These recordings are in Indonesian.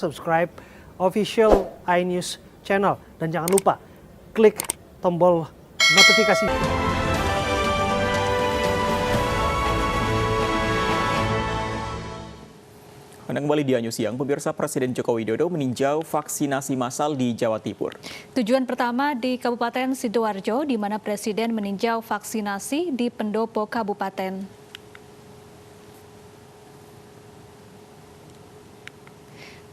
subscribe official iNews channel. Dan jangan lupa klik tombol notifikasi. Anda kembali di iNews Siang, pemirsa. Presiden Joko Widodo meninjau vaksinasi massal di Jawa Timur. Tujuan pertama di Kabupaten Sidoarjo, di mana Presiden meninjau vaksinasi di pendopo kabupaten.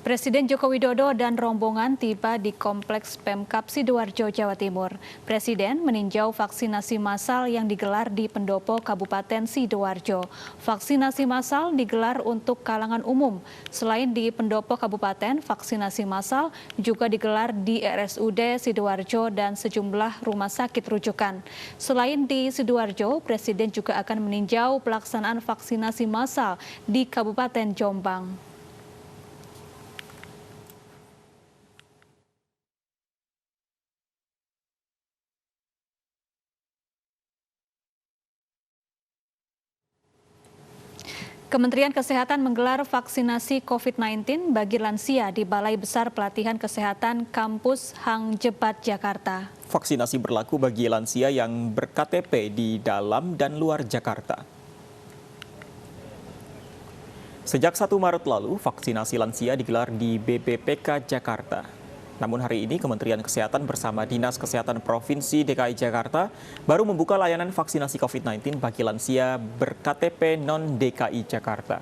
Presiden Joko Widodo dan rombongan tiba di Kompleks Pemkab Sidoarjo, Jawa Timur. Presiden meninjau vaksinasi massal yang digelar di pendopo Kabupaten Sidoarjo. Vaksinasi massal digelar untuk kalangan umum. Selain di pendopo kabupaten, vaksinasi massal juga digelar di RSUD Sidoarjo dan sejumlah rumah sakit rujukan. Selain di Sidoarjo, Presiden juga akan meninjau pelaksanaan vaksinasi massal di Kabupaten Jombang. Kementerian Kesehatan menggelar vaksinasi COVID-19 bagi lansia di Balai Besar Pelatihan Kesehatan Kampus Hang Jebat, Jakarta. Vaksinasi berlaku bagi lansia yang ber-KTP di dalam dan luar Jakarta. Sejak 1 Maret lalu, vaksinasi lansia digelar di BPPK Jakarta. Namun hari ini Kementerian Kesehatan bersama Dinas Kesehatan Provinsi DKI Jakarta baru membuka layanan vaksinasi COVID-19 bagi lansia ber-KTP non-DKI Jakarta.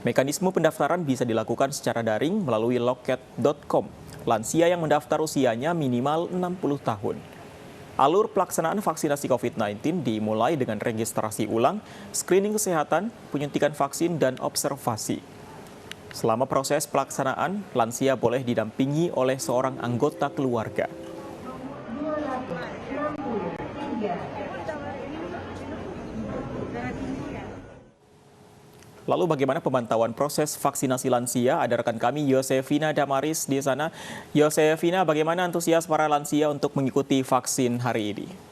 Mekanisme pendaftaran bisa dilakukan secara daring melalui loket.com. Lansia yang mendaftar usianya minimal 60 tahun. Alur pelaksanaan vaksinasi COVID-19 dimulai dengan registrasi ulang, screening kesehatan, penyuntikan vaksin, dan observasi. Selama proses pelaksanaan, lansia boleh didampingi oleh seorang anggota keluarga. Lalu bagaimana pemantauan proses vaksinasi lansia? Ada rekan kami Yosefina Damaris di sana. Yosefina, bagaimana antusias para lansia untuk mengikuti vaksin hari ini?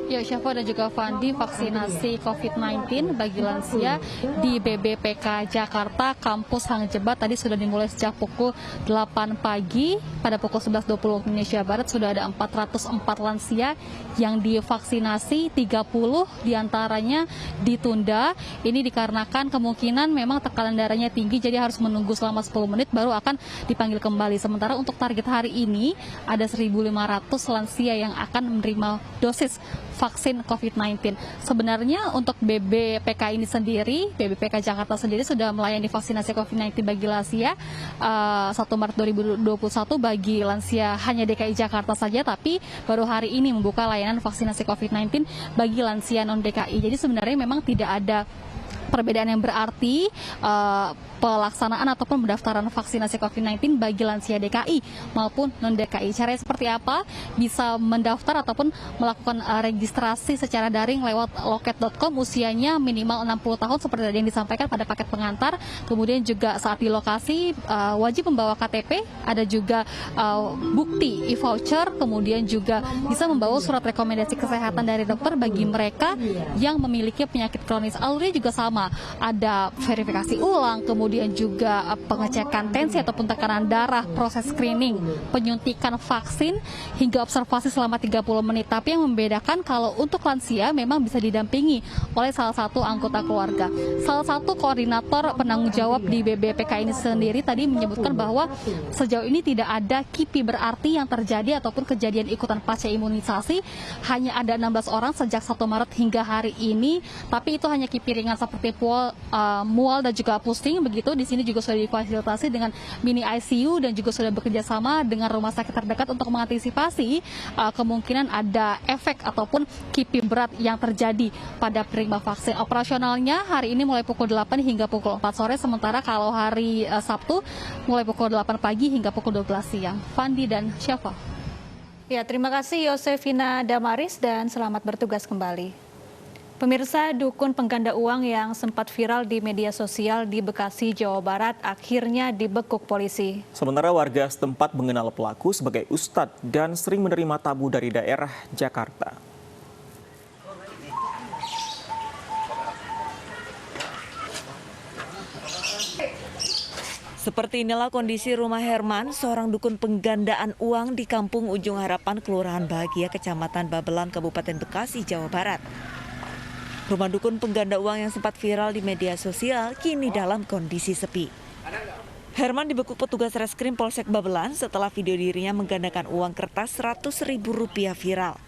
Ya, Syafa dan juga Fandi, vaksinasi COVID-19 bagi lansia di BBPK Jakarta Kampus Hang Jebat tadi sudah dimulai sejak pukul 8 pagi. Pada pukul 11.20 Indonesia Barat sudah ada 404 lansia yang divaksinasi, 30 diantaranya ditunda. Ini dikarenakan kemungkinan memang tekanan darahnya tinggi, jadi harus menunggu selama 10 menit baru akan dipanggil kembali. Sementara untuk target hari ini ada 1.500 lansia yang akan menerima dosis vaksin COVID-19. Sebenarnya untuk BBPK ini sendiri, BBPK Jakarta sendiri sudah melayani vaksinasi COVID-19 bagi lansia 1 Maret 2021 bagi lansia hanya DKI Jakarta saja, tapi baru hari ini membuka layanan vaksinasi COVID-19 bagi lansia non-DKI. Jadi sebenarnya memang tidak ada perbedaan yang berarti pelaksanaan ataupun pendaftaran vaksinasi COVID-19 bagi lansia DKI maupun non-DKI. Caranya seperti apa? Bisa mendaftar ataupun melakukan registrasi secara daring lewat loket.com, usianya minimal 60 tahun seperti yang disampaikan pada paket pengantar. Kemudian juga saat di lokasi wajib membawa KTP, ada juga bukti e-voucher, kemudian juga bisa membawa surat rekomendasi kesehatan dari dokter bagi mereka yang memiliki penyakit kronis. Alurnya juga sama, ada verifikasi ulang, kemudian juga pengecekan tensi ataupun tekanan darah, proses screening, penyuntikan vaksin, hingga observasi selama 30 menit. Tapi yang membedakan kalau untuk lansia memang bisa didampingi oleh salah satu anggota keluarga. Salah satu koordinator penanggung jawab di BBPK ini sendiri tadi menyebutkan bahwa sejauh ini tidak ada KIPI berarti yang terjadi ataupun kejadian ikutan pasca imunisasi. Hanya ada 16 orang sejak 1 Maret hingga hari ini, tapi itu hanya KIPI ringan seperti mual dan juga pusing. Begitu di sini juga sudah difasilitasi dengan mini ICU dan juga sudah bekerja sama dengan rumah sakit terdekat untuk mengantisipasi kemungkinan ada efek ataupun KIPI berat yang terjadi pada penerima vaksin. Operasionalnya hari ini mulai pukul 8 hingga pukul 4 sore, sementara kalau hari Sabtu mulai pukul 8 pagi hingga pukul 12 siang. Fandi dan Syafa. Ya, terima kasih Yosefina Damaris dan selamat bertugas kembali. Pemirsa, dukun pengganda uang yang sempat viral di media sosial di Bekasi, Jawa Barat akhirnya dibekuk polisi. Sementara warga setempat mengenal pelaku sebagai ustadz dan sering menerima tamu dari daerah Jakarta. Seperti inilah kondisi rumah Herman, seorang dukun penggandaan uang di Kampung Ujung Harapan, Kelurahan Bahagia, Kecamatan Babelan, Kabupaten Bekasi, Jawa Barat. Rumah dukun pengganda uang yang sempat viral di media sosial kini dalam kondisi sepi. Herman dibekuk petugas reskrim Polsek Babelan setelah video dirinya menggandakan uang kertas Rp100.000 viral.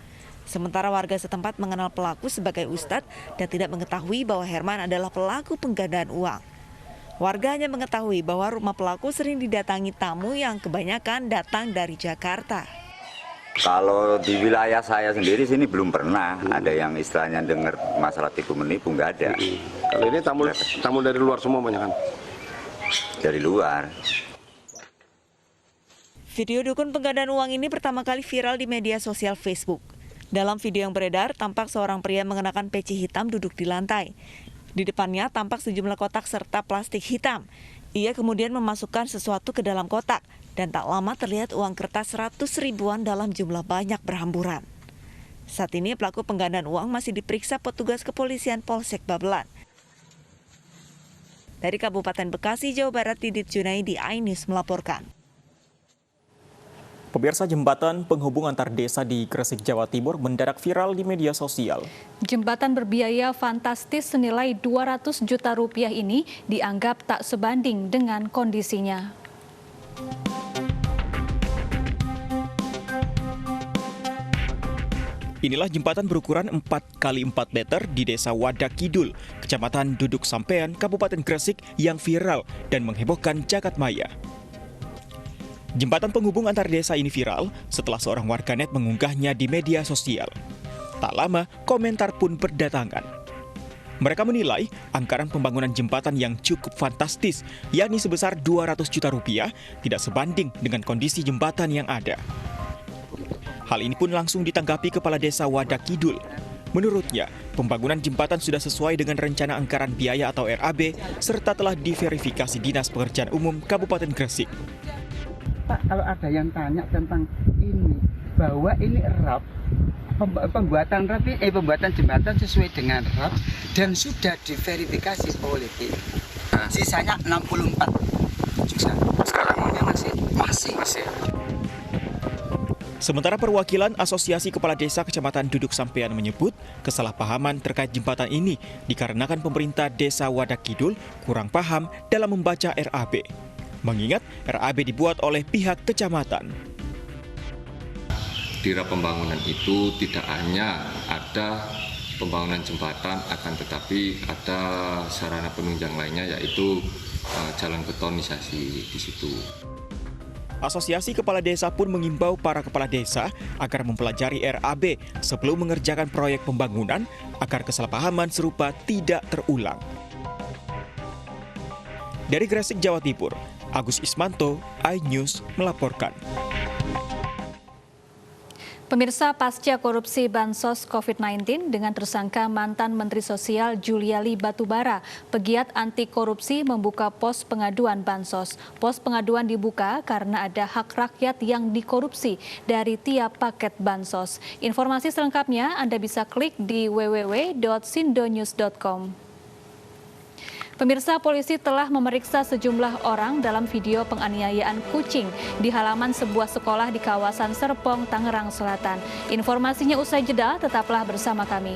Sementara warga setempat mengenal pelaku sebagai ustadz dan tidak mengetahui bahwa Herman adalah pelaku penggandaan uang. Warga hanya mengetahui bahwa rumah pelaku sering didatangi tamu yang kebanyakan datang dari Jakarta. Kalau di wilayah saya sendiri sini belum pernah ada yang istilahnya dengar masalah tipu menipu, nggak ada. Kalau ini tamu dari luar semua banyak kan? Dari luar. Video dukun penggandaan uang ini pertama kali viral di media sosial Facebook. Dalam video yang beredar, tampak seorang pria mengenakan peci hitam duduk di lantai. Di depannya tampak sejumlah kotak serta plastik hitam. Ia kemudian memasukkan sesuatu ke dalam kotak dan tak lama terlihat uang kertas 100.000-an dalam jumlah banyak berhamburan. Saat ini pelaku penggandaan uang masih diperiksa petugas kepolisian Polsek Babelan. Dari Kabupaten Bekasi, Jawa Barat, Didit Junaidi, iNews melaporkan. Pemirsa, jembatan penghubung antar desa di Gresik, Jawa Timur mendadak viral di media sosial. Jembatan berbiaya fantastis senilai 200 juta rupiah ini dianggap tak sebanding dengan kondisinya. Inilah jembatan berukuran 4x4 meter di Desa Wadak Kidul, Kecamatan Duduk Sampean, Kabupaten Gresik yang viral dan menghebohkan jagat maya. Jembatan penghubung antar desa ini viral setelah seorang warganet mengunggahnya di media sosial. Tak lama, komentar pun berdatangan. Mereka menilai anggaran pembangunan jembatan yang cukup fantastis, yakni sebesar 200 juta rupiah, tidak sebanding dengan kondisi jembatan yang ada. Hal ini pun langsung ditanggapi Kepala Desa Wadak Kidul. Menurutnya, pembangunan jembatan sudah sesuai dengan rencana anggaran biaya atau RAB, serta telah diverifikasi Dinas Pekerjaan Umum Kabupaten Gresik. Pak, kalau ada yang tanya tentang ini, bahwa ini RAB, pembuatan jembatan sesuai dengan RAB dan sudah diverifikasi oleh tim. Sisanya 64 juta. Sekarang masih. Sementara perwakilan Asosiasi Kepala Desa Kecamatan Duduk Sampean menyebut kesalahpahaman terkait jembatan ini dikarenakan pemerintah Desa Wadak Kidul kurang paham dalam membaca RAB. Mengingat RAB dibuat oleh pihak kecamatan. Di RAB pembangunan itu tidak hanya ada pembangunan jembatan, akan tetapi ada sarana penunjang lainnya, yaitu jalan betonisasi di situ. Asosiasi Kepala Desa pun mengimbau para kepala desa agar mempelajari RAB sebelum mengerjakan proyek pembangunan agar kesalahpahaman serupa tidak terulang. Dari Gresik, Jawa Timur, Agus Ismanto, iNews melaporkan. Pemirsa, pasca korupsi Bansos COVID-19 dengan tersangka mantan Menteri Sosial Juliali Batubara, pegiat anti korupsi membuka pos pengaduan Bansos. Pos pengaduan dibuka karena ada hak rakyat yang dikorupsi dari tiap paket Bansos. Informasi selengkapnya Anda bisa klik di www.sindonews.com. Pemirsa, polisi telah memeriksa sejumlah orang dalam video penganiayaan kucing di halaman sebuah sekolah di kawasan Serpong, Tangerang Selatan. Informasinya usai jeda, tetaplah bersama kami.